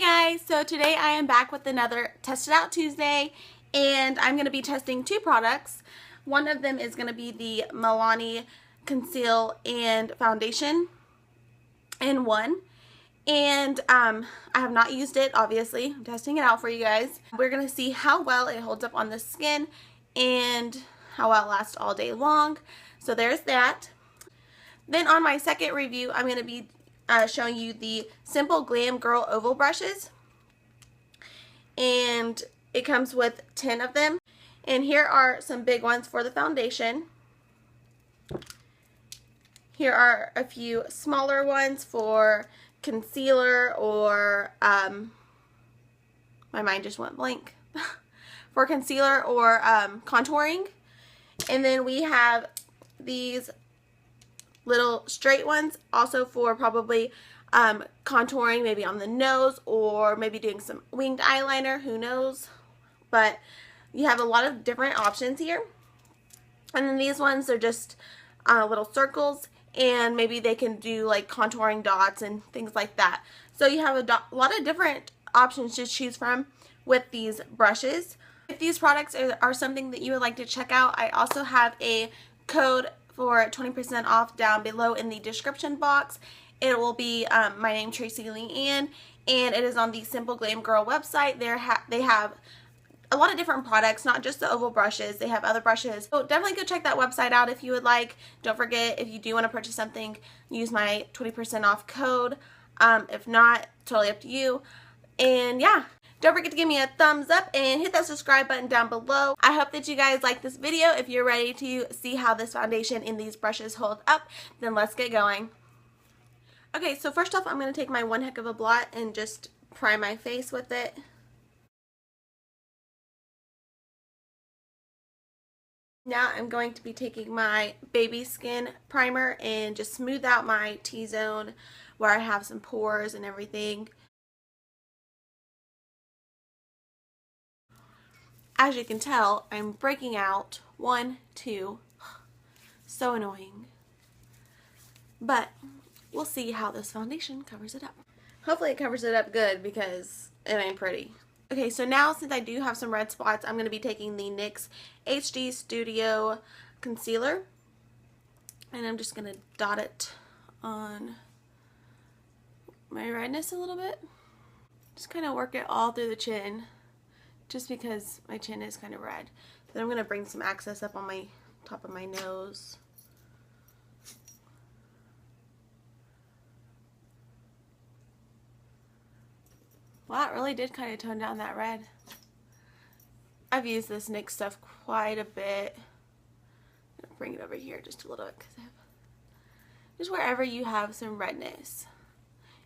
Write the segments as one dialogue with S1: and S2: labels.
S1: guys, so today I am back with another Test It Out Tuesday, and I'm going to be testing two products. One of them is going to be the Milani Conceal and Foundation in one, and I have not used it, obviously. I'm testing it out for you guys. We're going to see how well it holds up on the skin and how well it lasts all day long. So there's that. Then on my second review, I'm going to be showing you the Simple Glam Girl Oval Brushes, and it comes with 10 of them, and here are some big ones for the foundation. Here are a few smaller ones for concealer or my mind just went blank for concealer or contouring, and then we have these little straight ones also for probably contouring, maybe on the nose or maybe doing some winged eyeliner, who knows. But you have a lot of different options here. And then these ones are just little circles, and maybe they can do like contouring dots and things like that. So you have a lot of different options to choose from with these brushes. If these products are something that you would like to check out, I also have a code for 20% off down below in the description box. It will be my name, Traci LeAnn, and it is on the Simple Glam Girl website. They have a lot of different products, not just the oval brushes. They have other brushes. So definitely go check that website out if you would like. Don't forget, if you do want to purchase something, use my 20% off code. If not, totally up to you. And yeah. Don't forget to give me a thumbs up and hit that subscribe button down below. I hope that you guys like this video. If you're ready to see how this foundation and these brushes hold up, then let's get going. Okay, so first off, I'm going to take my One Heck of a Blot and just prime my face with it. Now I'm going to be taking my Baby Skin primer and just smooth out my T-zone where I have some pores and everything. As you can tell, I'm breaking out. 1, 2. So annoying. But we'll see how this foundation covers it up. Hopefully it covers it up good because it ain't pretty. Okay, so now since I do have some red spots, I'm going to be taking the NYX HD Studio Concealer. And I'm just going to dot it on my redness a little bit. Just kind of work it all through the chin, just because my chin is kind of red. Then I'm going to bring some excess up on my top of my nose. Well, that really did kind of tone down that red. I've used this NYX stuff quite a bit. I'm going to bring it over here just a little bit, because I have just wherever you have some redness.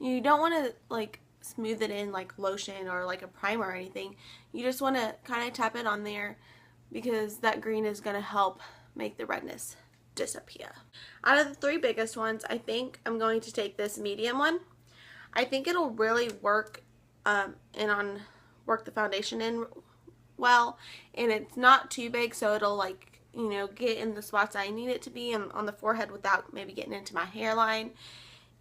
S1: You don't want to like smooth it in like lotion or like a primer or anything. You just want to kind of tap it on there, because that green is going to help make the redness disappear. Out of the three biggest ones, I think I'm going to take this medium one. I think it'll really work work the foundation in well, and it's not too big, so it'll like, you know, get in the spots I need it to be on the forehead without maybe getting into my hairline.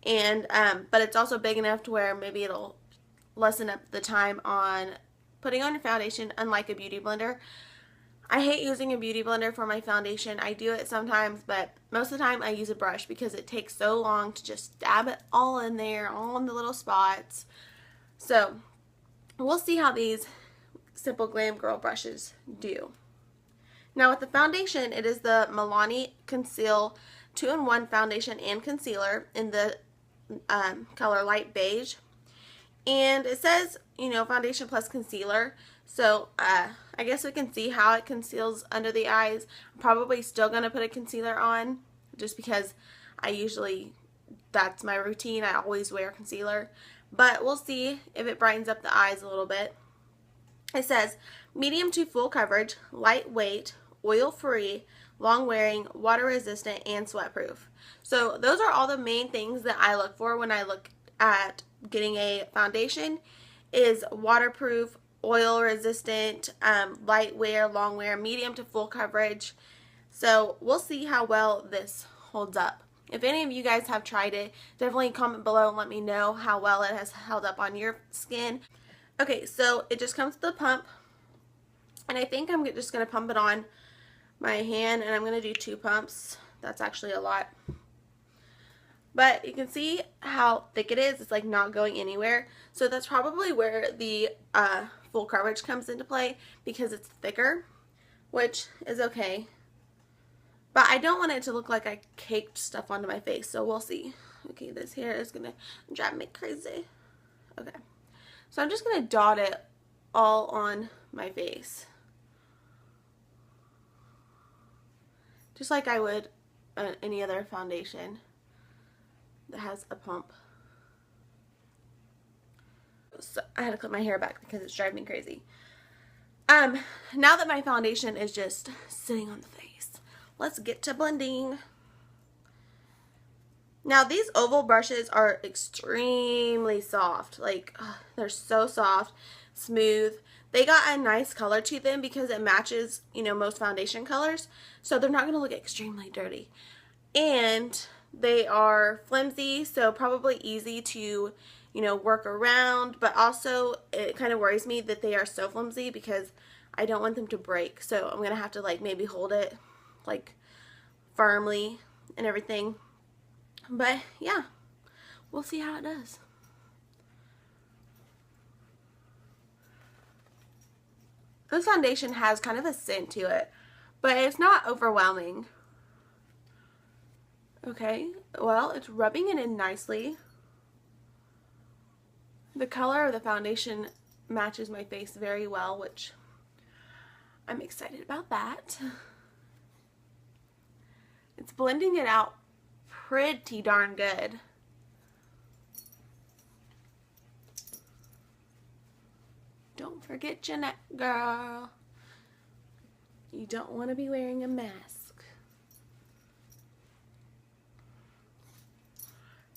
S1: And but it's also big enough to where maybe it'll lessen up the time on putting on your foundation, unlike a beauty blender. I hate using a beauty blender for my foundation. I do it sometimes, but most of the time I use a brush because it takes so long to just dab it all in there, all in the little spots. So we'll see how these Simple Glam Girl brushes do. Now with the foundation, it is the Milani Conceal 2-in-1 foundation and concealer in the color light beige, and it says, you know, foundation plus concealer. So I guess we can see how it conceals under the eyes. I'm probably still gonna put a concealer on just because that's my routine. I always wear concealer, but we'll see if it brightens up the eyes a little bit. It says medium to full coverage, lightweight, oil-free, long-wearing, water-resistant, and sweat-proof. So those are all the main things that I look for when I look at getting a foundation, is waterproof, oil-resistant, light wear, long wear, medium to full coverage. So we'll see how well this holds up. If any of you guys have tried it, definitely comment below and let me know how well it has held up on your skin. Okay, so it just comes with the pump, and I think I'm just going to pump it on my hand, and I'm going to do 2 pumps. That's actually a lot. But you can see how thick it is. It's like not going anywhere. So that's probably where the full coverage comes into play, because it's thicker, which is okay. But I don't want it to look like I caked stuff onto my face, so we'll see. Okay, this hair is going to drive me crazy. Okay, so I'm just going to dot it all on my face. Just like I would any other foundation that has a pump. So I had to clip my hair back because it's driving me crazy. Now that my foundation is just sitting on the face, let's get to blending. Now these oval brushes are extremely soft. Like, they're so soft, smooth. They got a nice color to them because it matches, you know, most foundation colors. So they're not going to look extremely dirty. And they are flimsy, so probably easy to, you know, work around. But also, it kind of worries me that they are so flimsy because I don't want them to break. So I'm going to have to, like, maybe hold it, like, firmly and everything. But, yeah, we'll see how it does. This foundation has kind of a scent to it, but it's not overwhelming. Okay, well, it's rubbing it in nicely. The color of the foundation matches my face very well, which I'm excited about that. It's blending it out pretty darn good. Don't forget your neck, girl. You don't want to be wearing a mask.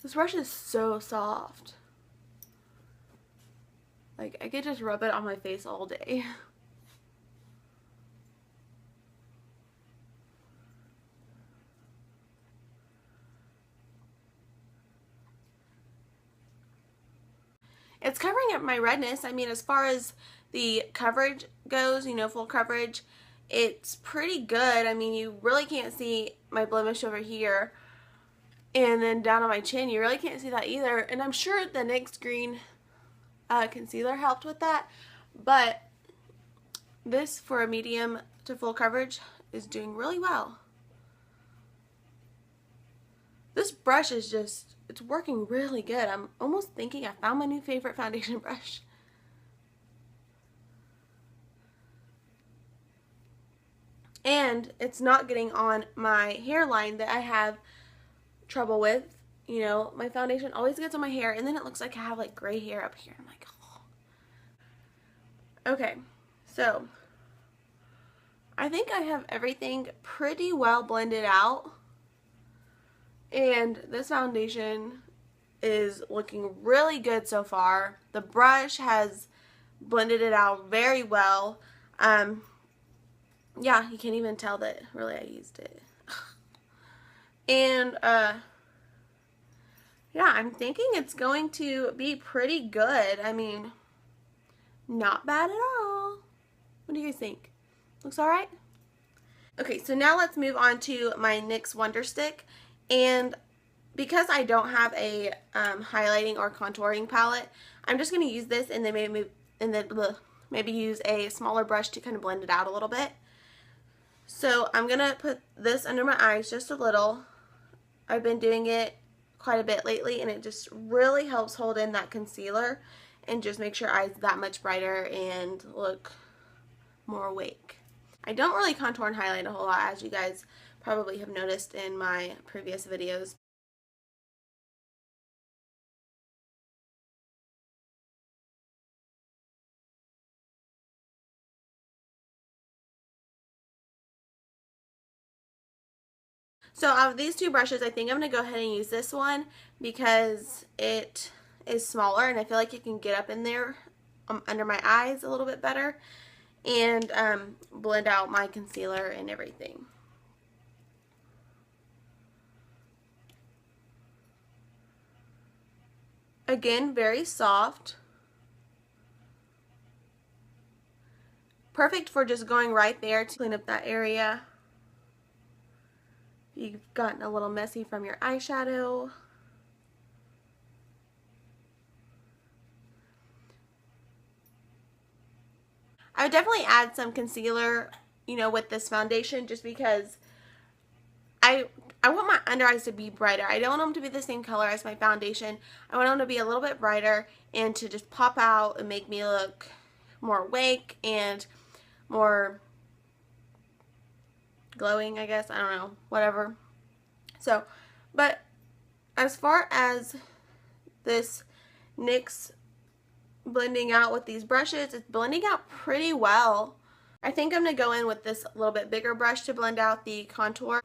S1: This brush is so soft. Like, I could just rub it on my face all day. It's covering up my redness. I mean, as far as the coverage goes, you know, full coverage, it's pretty good. I mean, you really can't see my blemish over here. And then down on my chin, you really can't see that either. And I'm sure the NYX Green concealer helped with that. But this, for a medium to full coverage, is doing really well. This brush is just, it's working really good. I'm almost thinking I found my new favorite foundation brush. And it's not getting on my hairline that I have trouble with. You know, my foundation always gets on my hair, and then it looks like I have like gray hair up here. I'm like, oh. Okay, so I think I have everything pretty well blended out. And this foundation is looking really good so far. The brush has blended it out very well. Yeah, you can't even tell that really I used it. And yeah, I'm thinking it's going to be pretty good. I mean, not bad at all. What do you guys think? Looks alright? Okay, so now let's move on to my NYX Wonder Stick. And because I don't have a highlighting or contouring palette, I'm just going to use this and then maybe use a smaller brush to kind of blend it out a little bit. So I'm going to put this under my eyes just a little. I've been doing it quite a bit lately, and it just really helps hold in that concealer and just makes your eyes that much brighter and look more awake. I don't really contour and highlight a whole lot, as you guys probably have noticed in my previous videos. So out of these two brushes, I think I'm going to go ahead and use this one because it is smaller and I feel like it can get up in there under my eyes a little bit better and blend out my concealer and everything. Again, very soft. Perfect for just going right there to clean up that area. You've gotten a little messy from your eyeshadow. I would definitely add some concealer, with this foundation, just because I want my under eyes to be brighter. I don't want them to be the same color as my foundation. I want them to be a little bit brighter and to just pop out and make me look more awake and more glowing, I guess. I don't know, whatever. So, but as far as this NYX blending out with these brushes, it's blending out pretty well. I think I'm going to go in with this little bit bigger brush to blend out the contour.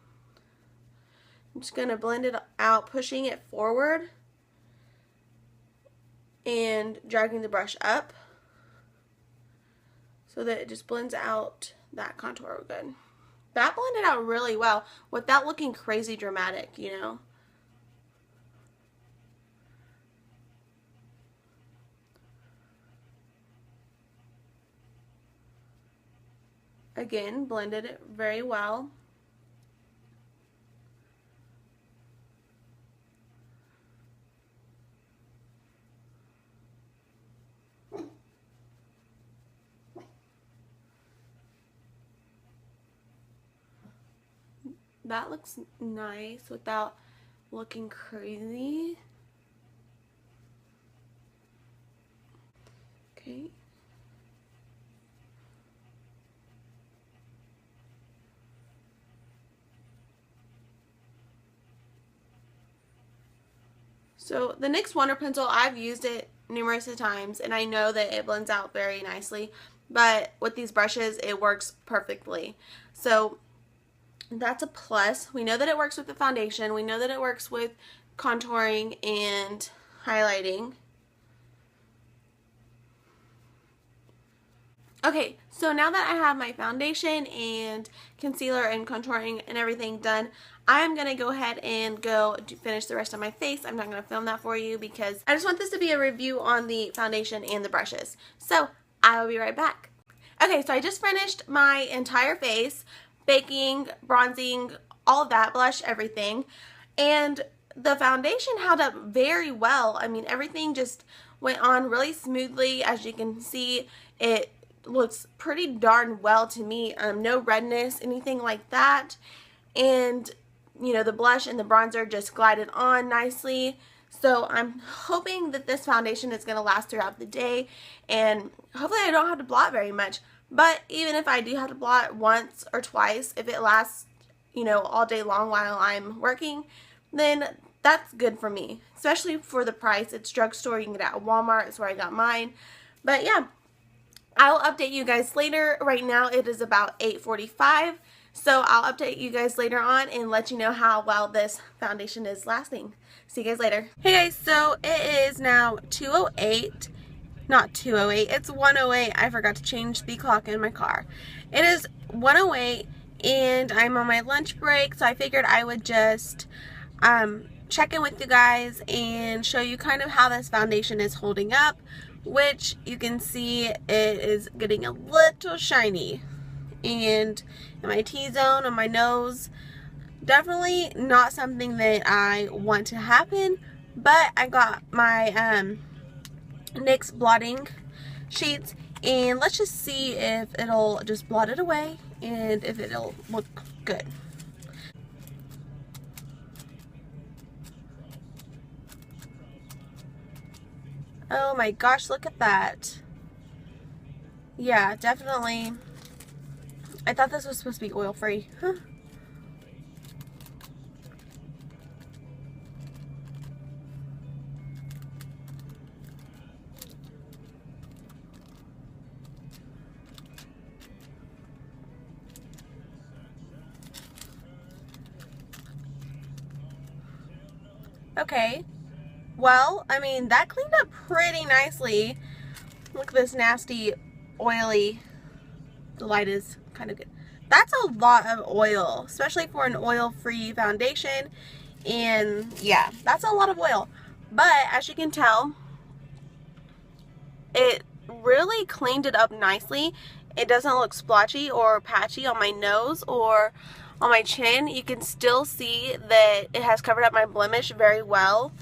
S1: I'm just going to blend it out, pushing it forward and dragging the brush up so that it just blends out that contour good. That blended out really well without looking crazy dramatic, Again, blended it very well. That looks nice without looking crazy. Okay. So the NYX Wonder Pencil, I've used it numerous times and I know that it blends out very nicely, but with these brushes it works perfectly. So that's a plus. We know that it works with the foundation. We know that it works with contouring and highlighting. Okay, so now that I have my foundation and concealer and contouring and everything done, I'm going to go ahead and finish the rest of my face. I'm not going to film that for you because I just want this to be a review on the foundation and the brushes. So I will be right back. Okay, so I just finished my entire face, baking, bronzing, all of that, blush, everything. And the foundation held up very well. I mean, everything just went on really smoothly. As you can see, it looks pretty darn well to me. No redness, anything like that. And the blush and the bronzer just glided on nicely. So I'm hoping that this foundation is going to last throughout the day, and hopefully I don't have to blot very much. But even if I do have to blot once or twice, if it lasts all day long while I'm working, then that's good for me, especially for the price. It's drugstore, you can get it at Walmart. It's where I got mine. But yeah, I'll update you guys later. Right now it is about 8:45, so I'll update you guys later on and let you know how well this foundation is lasting. See you guys later. Hey guys, so it is now 2:08. Not 2:08, it's 1:08. I forgot to change the clock in my car. It is 1:08 and I'm on my lunch break, so I figured I would just check in with you guys and show you kind of how this foundation is holding up, which you can see it is getting a little shiny. And in my T-zone, on my nose, definitely not something that I want to happen, but I got my NYX blotting sheets, and let's just see if it'll just blot it away and if it'll look good. Oh my gosh, look at that. Yeah, definitely. I thought this was supposed to be oil-free. Huh. Okay. Well, I mean, that cleaned up pretty nicely. Look at this nasty, oily, the light is kind of good. That's a lot of oil, especially for an oil-free foundation. And yeah, that's a lot of oil. But as you can tell, it really cleaned it up nicely. It doesn't look splotchy or patchy on my nose or on my chin. You can still see that it has covered up my blemish very well.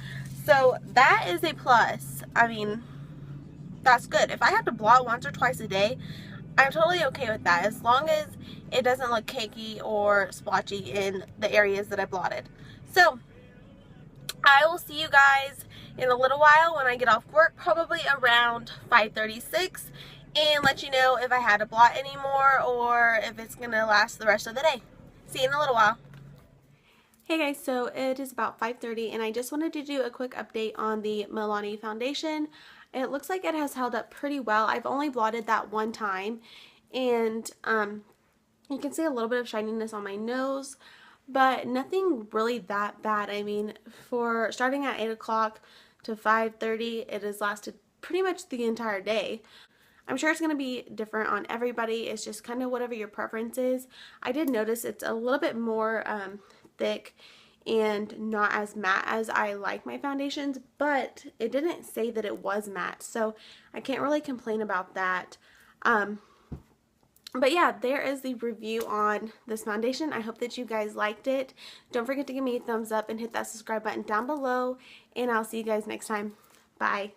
S1: So that is a plus. I mean, that's good. If I have to blot once or twice a day, I'm totally okay with that, as long as it doesn't look cakey or splotchy in the areas that I blotted. So I will see you guys in a little while when I get off work, probably around 5:36, and let you know if I had to blot anymore or if it's going to last the rest of the day. See you in a little while. Hey guys, so it is about 5:30 and I just wanted to do a quick update on the Milani foundation. It looks like it has held up pretty well. I've only blotted that one time, and you can see a little bit of shininess on my nose, but nothing really that bad. I mean, for starting at 8 o'clock to 5:30, it has lasted pretty much the entire day. I'm sure it's going to be different on everybody. It's just kind of whatever your preference is. I did notice it's a little bit more thick and not as matte as I like my foundations, but it didn't say that it was matte, so I can't really complain about that. But yeah, there is the review on this foundation. I hope that you guys liked it. Don't forget to give me a thumbs up and hit that subscribe button down below, and I'll see you guys next time. Bye.